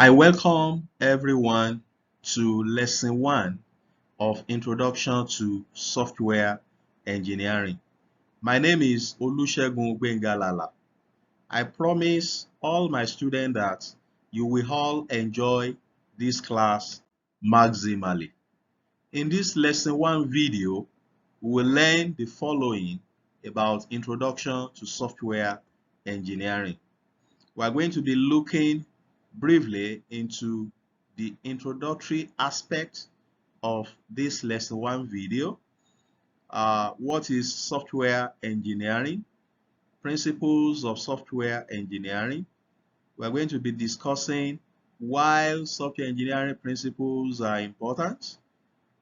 I welcome everyone to lesson 1 of Introduction to Software Engineering. My name is Olusegun Lala. I promise all my students that you will all enjoy this class maximally. In this lesson 1 video, we will learn the following about Introduction to Software Engineering. We are going to be looking briefly into the introductory aspect of this lesson 1 video. What is software engineering? Principles of software engineering. We are going to be discussing why software engineering principles are important.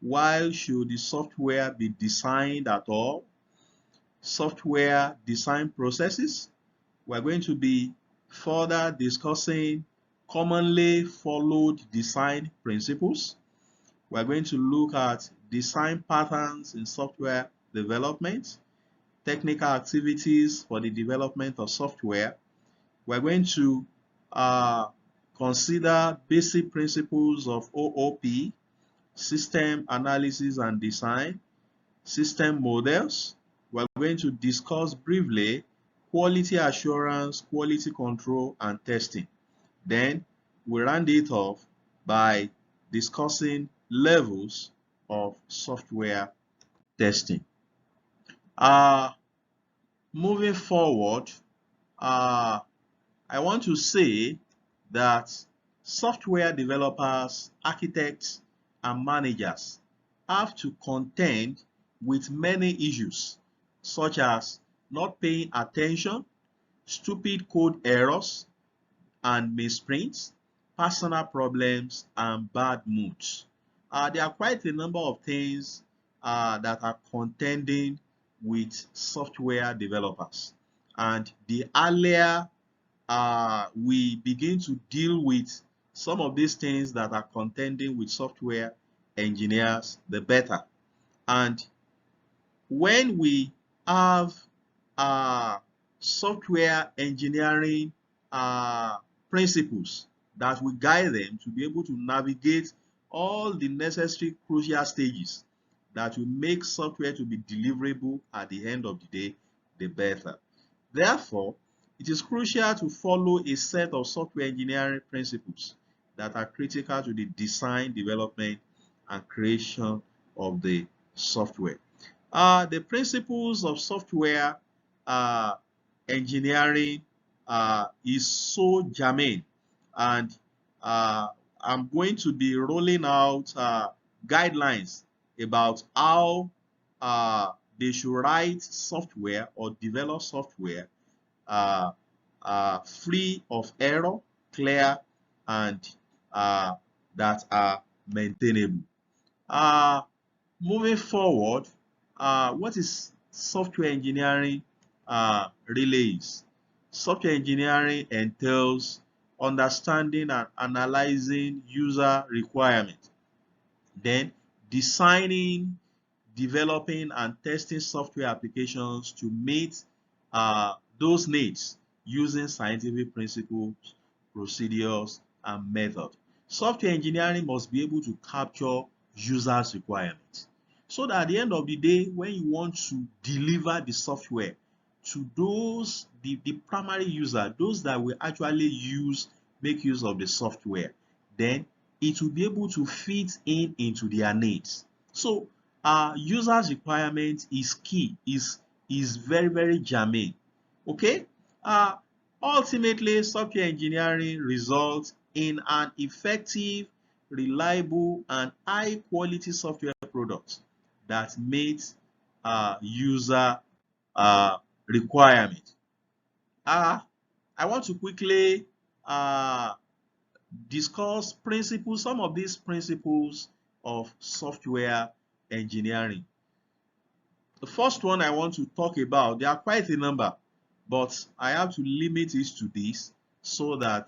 Why should the software be designed at all? Software design processes. We are going to be further discussing commonly followed design principles. We're going to look at design patterns in software development, technical activities for the development of software. We're going to consider basic principles of OOP, system analysis and design, system models. We're going to discuss briefly quality assurance, quality control, and testing. Then we round it off by discussing levels of software testing. Moving forward, I want to say that software developers, architects, and managers have to contend with many issues such as not paying attention, stupid code errors and misprints, personal problems, and bad moods. There are quite a number of things that are contending with software developers. And the earlier we begin to deal with some of these things that are contending with software engineers, the better. And when we have software engineering principles that will guide them to be able to navigate all the necessary crucial stages that will make software to be deliverable at the end of the day, the better. Therefore, it is crucial to follow a set of software engineering principles that are critical to the design, development, and creation of the software. The principles of software engineering is so germane, and I'm going to be rolling out guidelines about how they should write software or develop software free of error, clear, and that are maintainable. Moving forward, what is software engineering really is? Software engineering entails understanding and analyzing user requirements, then designing, developing, and testing software applications to meet those needs using scientific principles, procedures, and methods. Software engineering must be able to capture users' requirements, so that at the end of the day, when you want to deliver the software to those, the primary user, those that will actually make use of the software, then it will be able to fit into their needs. So users' requirement is key, is very, very germane. Okay? Ultimately, software engineering results in an effective, reliable, and high-quality software product that meets user requirement. I want to quickly discuss principles, some of these principles of software engineering. The first one I want to talk about, there are quite a number, but I have to limit it to this so that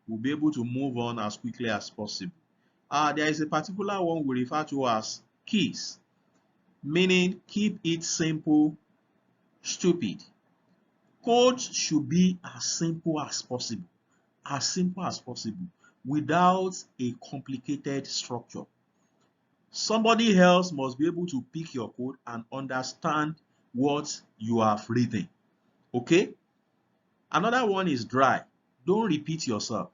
we'll be able to move on as quickly as possible. There is a particular one we refer to as KEYS, meaning keep it simple, stupid. Code should be as simple as possible. As simple as possible. without a complicated structure. Somebody else must be able to pick your code and understand what you have written. Okay? Another one is dry. Don't repeat yourself.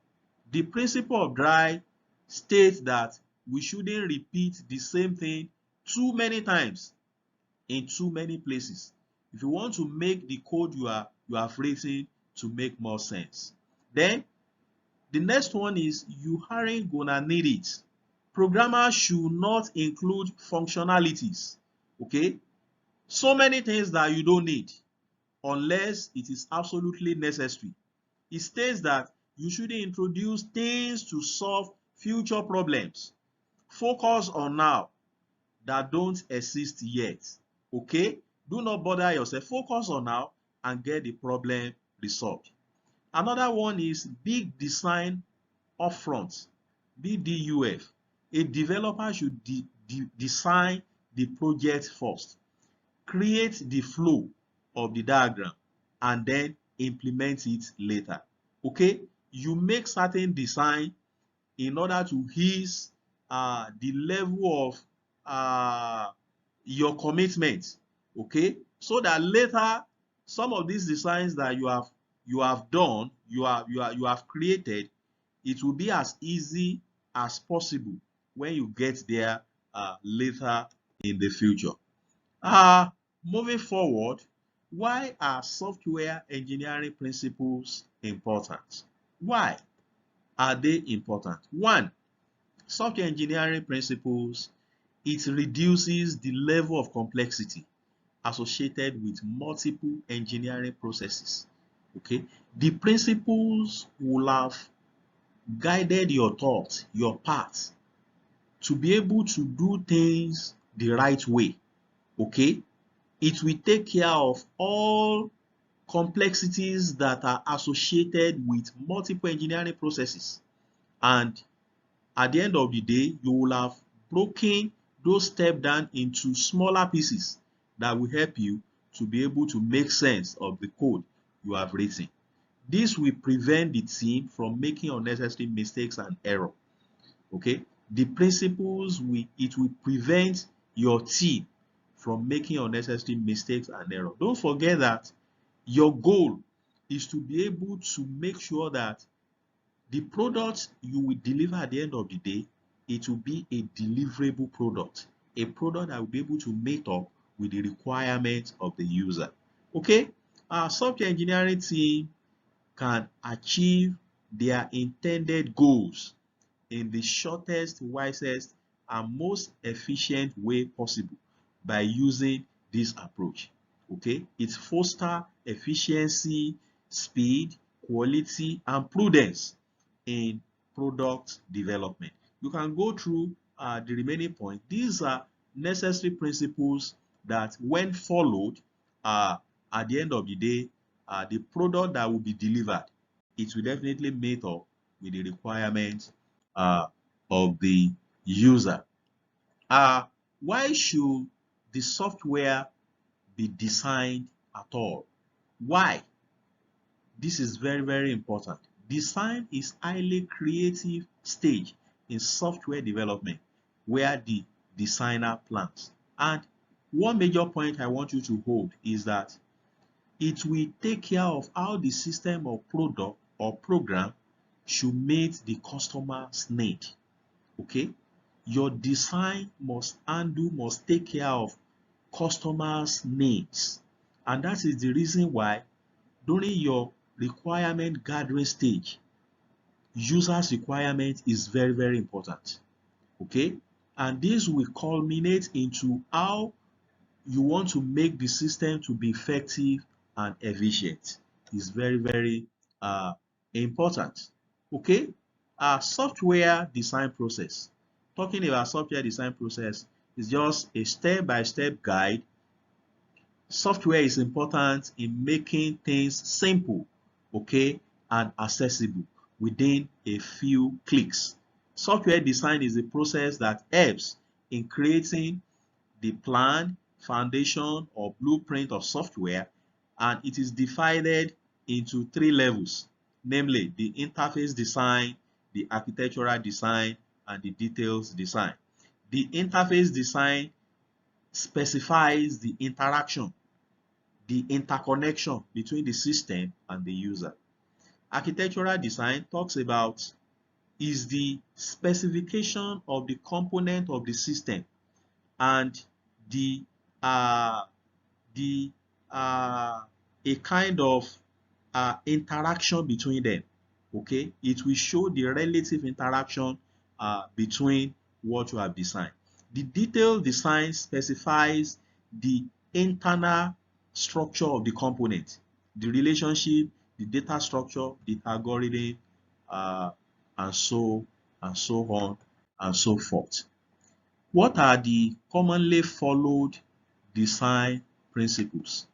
The principle of dry states that we shouldn't repeat the same thing too many times in too many places if you want to make the code you have written to make more sense. Then the next one is you aren't gonna need it. Programmers should not include functionalities. Okay, so many things that you don't need unless it is absolutely necessary. It states that you shouldn't introduce things to solve future problems. Focus on now that don't exist yet. Okay, do not bother yourself. Focus on now and get the problem resolved. Another one is big design upfront, BDUF. A developer should design the project first, create the flow of the diagram, and then implement it later. Okay, you make certain design in order to ease the level of your commitment. Okay, so that later some of these designs that you have done, you have created, it will be as easy as possible when you get there later in the future. Moving forward, why are software engineering principles important? Why are they important? One, software engineering principles, it reduces the level of complexity associated with multiple engineering processes. Okay, the principles will have guided your thoughts, your path, to be able to do things the right way. Okay, it will take care of all complexities that are associated with multiple engineering processes. And at the end of the day, you will have broken those steps down into smaller pieces that will help you to be able to make sense of the code you have written. This will prevent the team from making unnecessary mistakes and error. Okay, the principles will prevent your team from making unnecessary mistakes and error. Don't forget that your goal is to be able to make sure that the product you will deliver at the end of the day, it will be a deliverable product, a product that will be able to meet up with the requirements of the user. Okay, our software engineering team can achieve their intended goals in the shortest, wisest, and most efficient way possible by using this approach. Okay, it fosters efficiency, speed, quality, and prudence in product development. You can go through the remaining points. These are necessary principles that, when followed, at the end of the day, the product that will be delivered, it will definitely meet up with the requirements of the user. Why should the software be designed at all? Why? This is very, very important. Design is highly creative stage in software development where the designer plans. And one major point I want you to hold is that it will take care of how the system or product or program should meet the customer's need. Okay, your design must take care of customers' needs, and that is the reason why during your requirement gathering stage, users' requirement is very, very important. Okay, and this will culminate into how you want to make the system to be effective and efficient. Is very, very important. Okay, software design process. Talking about software design process is just a step-by-step guide. Software is important in making things simple, okay, and accessible within a few clicks. Software design is a process that helps in creating the plan, foundation, or blueprint of software, and it is divided into three levels, namely the interface design, the architectural design, and the details design. The interface design specifies the interaction, the interconnection between the system and the user. Architectural design talks about is the specification of the component of the system and the uh, the a kind of interaction between them. Okay, it will show the relative interaction between what you have designed. The detailed design specifies the internal structure of the component, the relationship, the data structure, the algorithm, uh, and so on and so forth. What are the commonly followed design principles?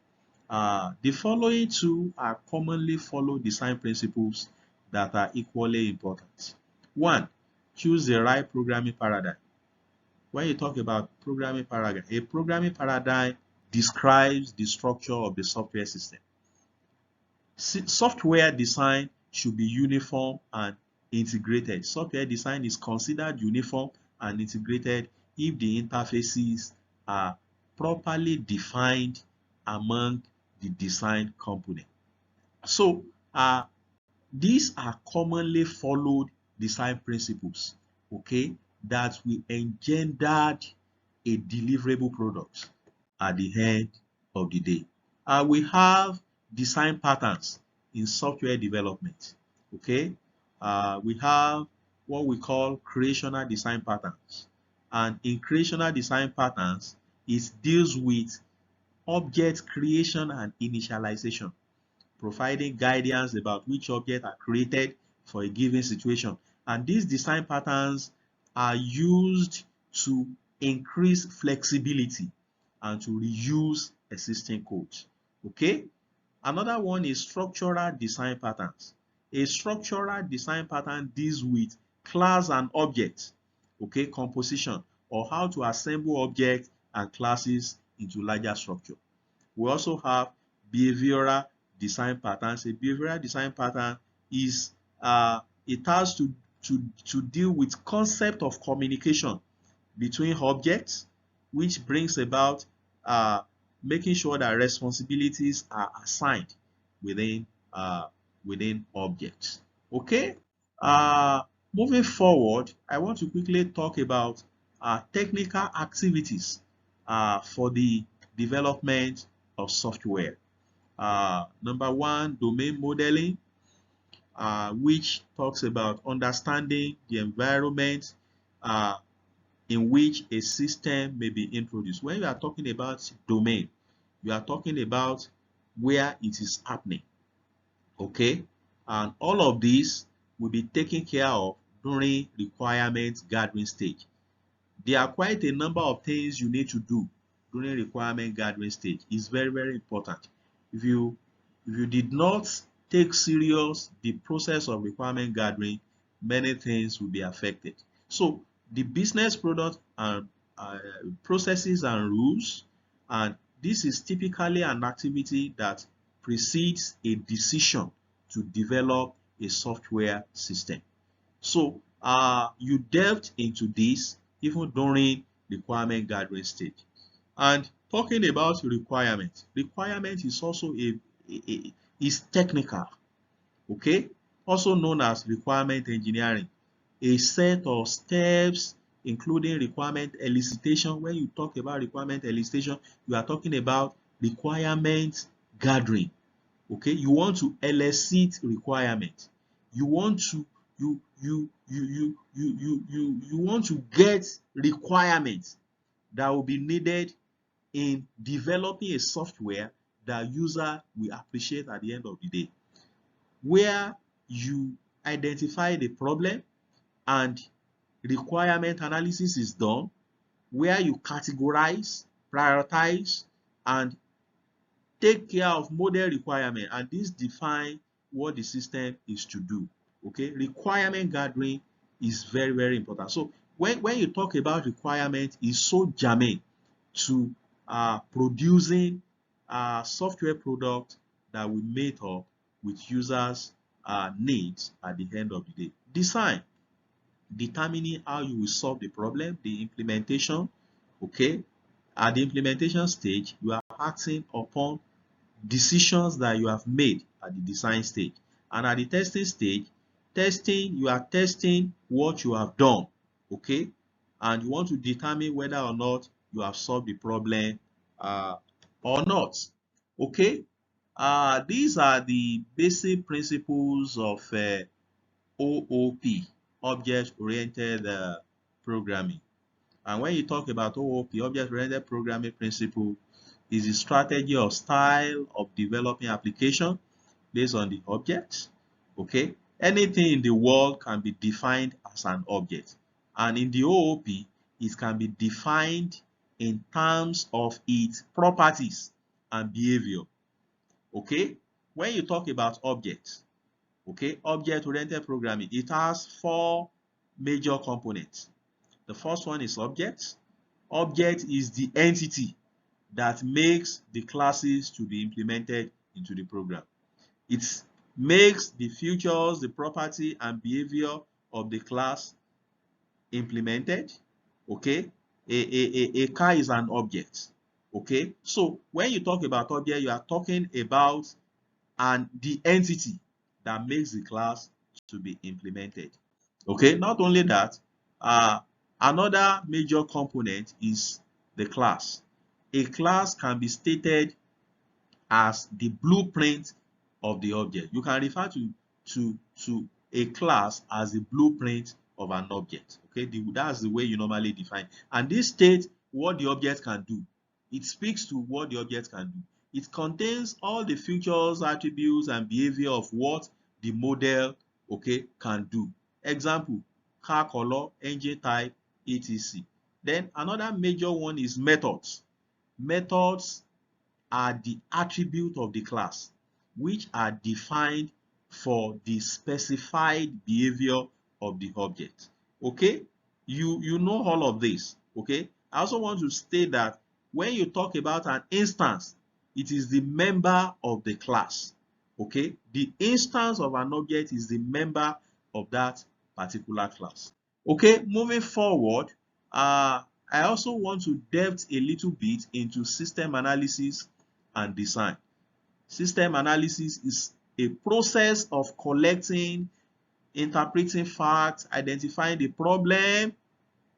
The following two are commonly followed design principles that are equally important. One, choose the right programming paradigm. When you talk about programming paradigm, a programming paradigm describes the structure of the software system. Software design should be uniform and integrated. Software design is considered uniform and integrated if the interfaces are properly defined among the design component. So these are commonly followed design principles, okay, that will engender a deliverable product at the end of the day. We have design patterns in software development, okay. We have what we call creational design patterns, and in creational design patterns, it deals with object creation and initialization, providing guidance about which objects are created for a given situation. And these design patterns are used to increase flexibility and to reuse existing code. Okay? Another one is structural design patterns. A structural design pattern deals with class and object, okay, composition, or how to assemble objects and classes into larger structure. We also have behavioral design patterns. A behavioral design pattern is it has to deal with concept of communication between objects, which brings about making sure that responsibilities are assigned within within objects. Okay. Moving forward, I want to quickly talk about technical activities for the development of software. Number one, domain modeling, which talks about understanding the environment in which a system may be introduced. When you are talking about domain, you are talking about where it is happening. Okay, and all of this will be taken care of during requirement gathering stage. There are quite a number of things you need to do during requirement gathering stage. It's very important. If you did not take serious the process of requirement gathering, many things will be affected. So the business product and processes and rules, and this is typically an activity that precedes a decision to develop a software system. So you delved into this even during requirement gathering stage. And talking about requirement is also is technical, okay, also known as requirement engineering, a set of steps including requirement elicitation. When you talk about requirement elicitation, you are talking about requirement gathering. Okay, you want to elicit requirement, you want to you want to get requirements that will be needed in developing a software that user will appreciate at the end of the day, where you identify the problem and requirement analysis is done, where you categorize, prioritize, and take care of model requirement, and this define what the system is to do. Okay, requirement gathering is very important. So when you talk about requirement, is so germane to producing software product that will meet up with users needs at the end of the day. Design. determining how you will solve the problem, the implementation, okay? At the implementation stage, you are acting upon decisions that you have made at the design stage. And at the testing stage, you are testing what you have done, okay? And you want to determine whether or not you have solved the problem or not, okay? These are the basic principles of OOP, object-oriented programming. And when you talk about OOP, object-oriented programming principle, is the strategy or style of developing application based on the object. Okay, anything in the world can be defined as an object, and in the OOP, it can be defined in terms of its properties and behavior. Okay, when you talk about objects, okay, object-oriented programming, it has 4 major components. The first one is object. Object is the entity that makes the classes to be implemented into the program. It makes the features, the property, and behavior of the class implemented. Okay, a car is an object. Okay, so when you talk about object, you are talking about the entity that makes the class to be implemented. Okay, not only that, another major component is the class. A class can be stated as the blueprint of the object. You can refer to a class as the blueprint of an object. Okay, that's the way you normally define. And this states what the object can do. It speaks to what the object can do. It contains all the features, attributes, and behavior of what the model, okay, can do. Example, car color, engine type, etc. Then another major one is methods. Methods are the attribute of the class, which are defined for the specified behavior of the object. Okay, you know all of this. Okay, I also want to state that when you talk about an instance, it is the member of the class. Okay, the instance of an object is the member of that particular class. Okay, moving forward, I also want to delve a little bit into system analysis and design. System analysis is a process of collecting, interpreting facts, identifying the problem,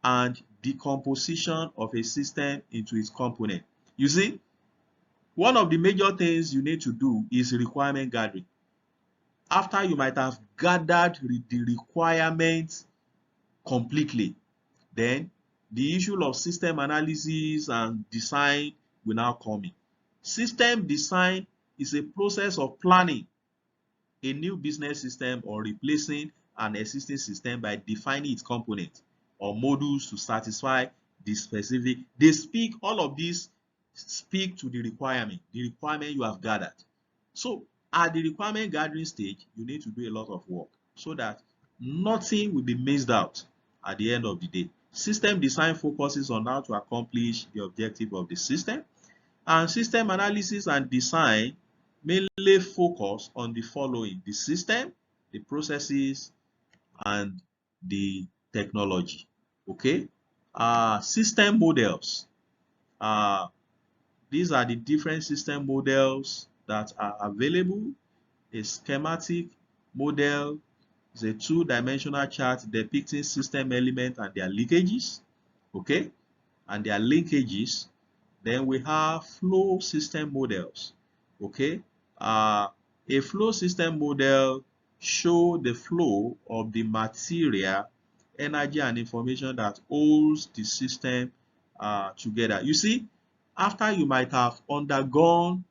and decomposition of a system into its component. You see, one of the major things you need to do is requirement gathering. After you might have gathered the requirements completely, then the issue of system analysis and design will now come in. System design is a process of planning a new business system or replacing an existing system by defining its components or modules to satisfy the specific. All of these speak to the requirement you have gathered. So at the requirement gathering stage, you need to do a lot of work so that nothing will be missed out at the end of the day. System design focuses on how to accomplish the objective of the system, and system analysis and design mainly focus on the following: the system, the processes, and the technology. Okay, system models. These are the different system models that are available. A schematic model is a two-dimensional chart depicting system elements and their linkages, okay, and their linkages. Then we have flow system models, okay. A flow system model shows the flow of the material, energy, and information that holds the system together. You see, after you might have undergone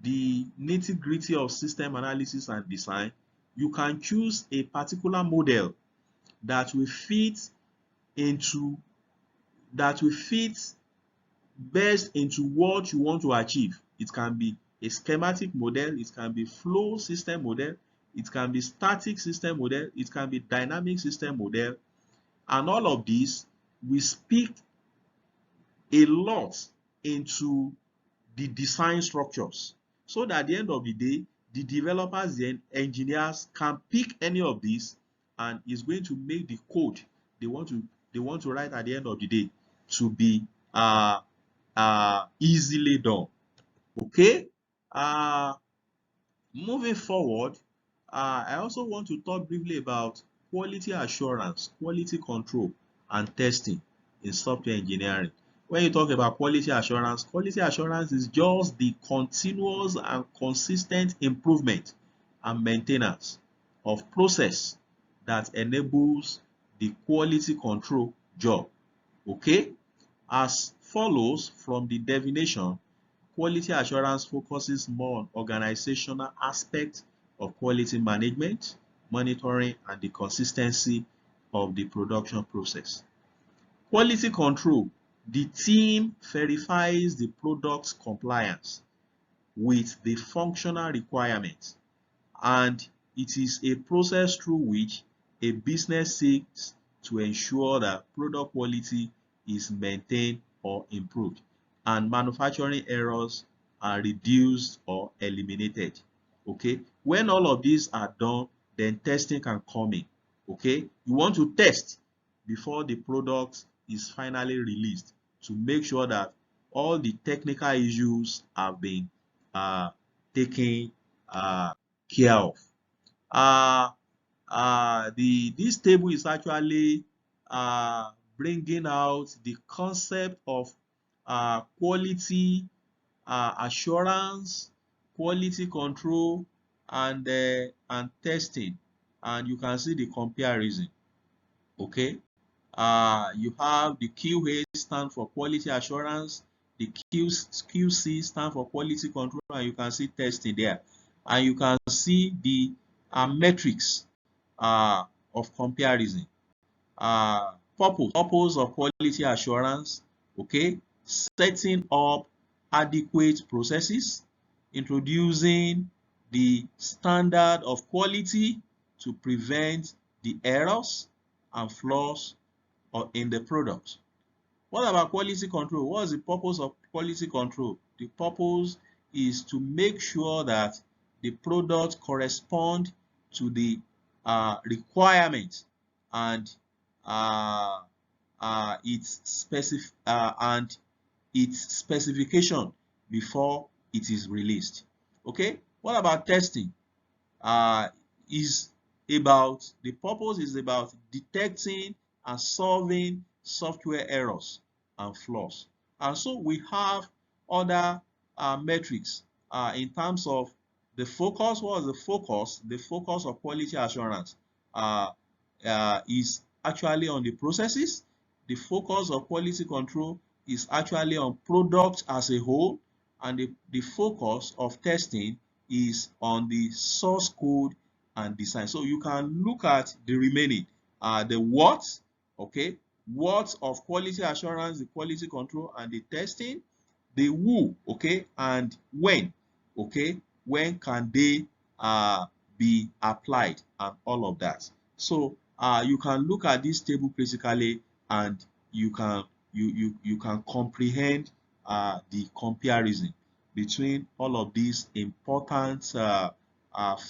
the nitty-gritty of system analysis and design, you can choose a particular model that will fit best into what you want to achieve. It can be a schematic model, it can be flow system model, it can be static system model, it can be dynamic system model, and all of these will speak a lot into the design structures, so that at the end of the day, the developers and engineers can pick any of these and is going to make the code they want to write at the end of the day to be easily done. Okay. Moving forward, I also want to talk briefly about quality assurance, quality control, and testing in software engineering. When you talk about quality assurance is just the continuous and consistent improvement and maintenance of process that enables the quality control job. Okay? As follows from the definition, quality assurance focuses more on organizational aspects of quality management, monitoring, and the consistency of the production process. Quality control, the team verifies the product's compliance with the functional requirements, and it is a process through which a business seeks to ensure that product quality is maintained or improved and manufacturing errors are reduced or eliminated. Okay, when all of these are done, then testing can come in. Okay, you want to test before the product is finally released to make sure that all the technical issues have been taken care of. This table is actually bringing out the concept of quality assurance, quality control, and testing, and you can see the comparison. Okay, you have the QA stand for quality assurance, the QC stand for quality control, and you can see testing there, and you can see the metrics of comparison. Purpose of quality assurance, okay, setting up adequate processes, introducing the standard of quality to prevent the errors and flaws in the product. What about quality control? What is the purpose of quality control? The purpose is to make sure that the product corresponds to the requirements and its specification before it is released. Okay. What about testing? The purpose is about detecting and solving software errors and flaws. And so we have other metrics in terms of the focus. What is the focus? The focus of quality assurance is actually on the processes. The focus of quality control is actually on product as a whole, and the focus of testing is on the source code and design. So you can look at the remaining, the what, okay, what of quality assurance, the quality control, and the testing, the who, okay, and when, okay, when can they be applied, and all of that. So you can look at this table critically, and you can comprehend the comparison between all of these important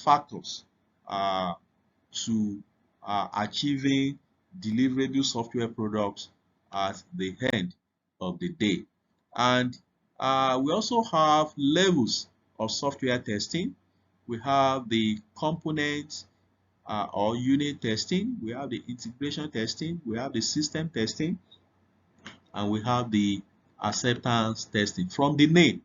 factors to achieving deliverable software products at the end of the day. And we also have levels of software testing. We have the component or unit testing, we have the integration testing, we have the system testing, and we have the acceptance testing. From the name,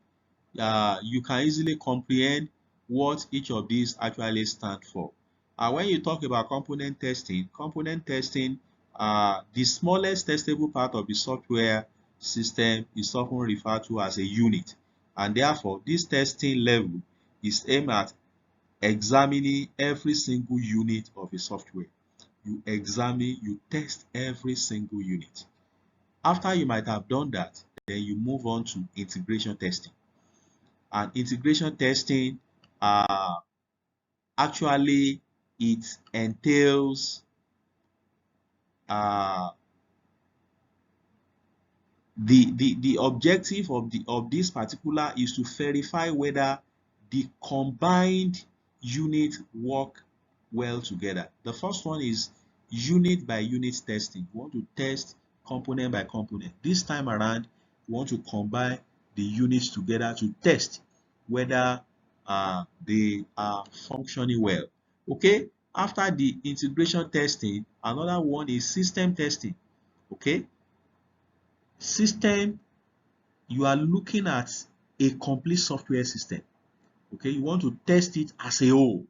you can easily comprehend what each of these actually stand for. When you talk about component testing, the smallest testable part of the software system is often referred to as a unit, and therefore this testing level is aimed at examining every single unit of a software. You test every single unit. After you might have done that, then you move on to integration testing. And integration testing, actually, it entails the objective of this particular is to verify whether the combined unit work well together. The first one is unit by unit testing. You want to test component by component. This time around, you want to combine the units together to test whether they are functioning well. Okay, after the integration testing, another one is system testing. Okay, system, you are looking at a complete software system. Okay, you want to test it as a whole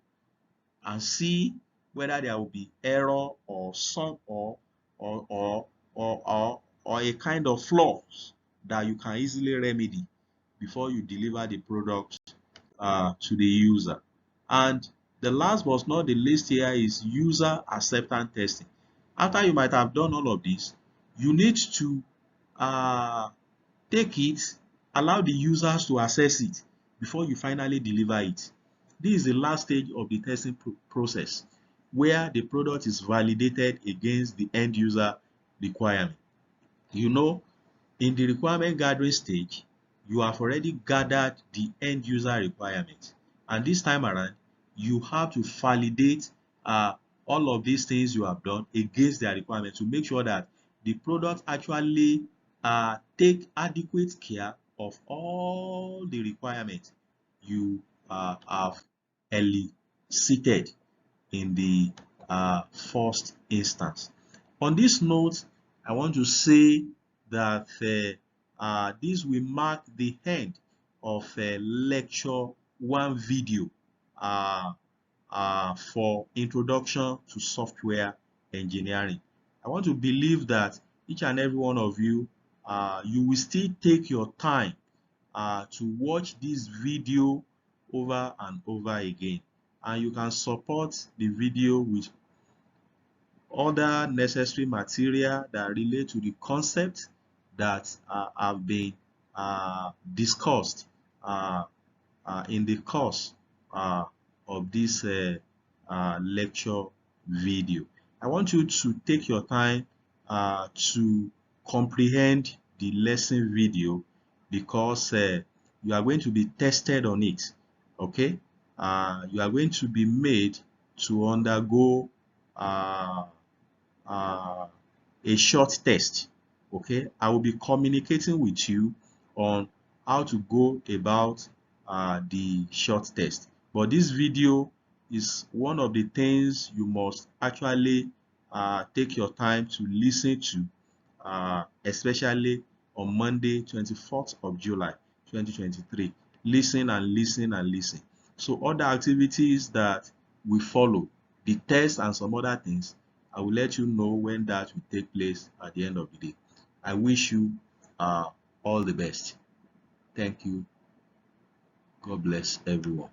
and see whether there will be error or some or or or a kind of flaws that you can easily remedy before you deliver the product to the user. And the last but not the least here is user acceptance testing. After you might have done all of this, you need to uh, take it, allow the users to access it before you finally deliver it. This is the last stage of the testing process where the product is validated against the end user requirement. You know, in the requirement gathering stage, you have already gathered the end user requirement. And this time around, you have to validate all of these things you have done against their requirement to make sure that the product actually take adequate care of all the requirements you have elicited in the first instance. On this note, I want to say that this will mark the end of lecture 1 video uh, for introduction to software engineering. I want to believe that each and every one of you, you will still take your time to watch this video over and over again, and you can support the video with other necessary material that relate to the concept that have been discussed uh, in the course of this lecture video. I want you to take your time to comprehend the lesson video because you are going to be tested on it. Okay, you are going to be made to undergo uh, a short test. Okay, I will be communicating with you on how to go about the short test, but this video is one of the things you must actually take your time to listen to, especially on Monday 24th of July 2023. Listen and listen and listen. So other activities that we follow, the test and some other things, I will let you know when that will take place at the end of the day. I wish you all the best. Thank you. God bless everyone.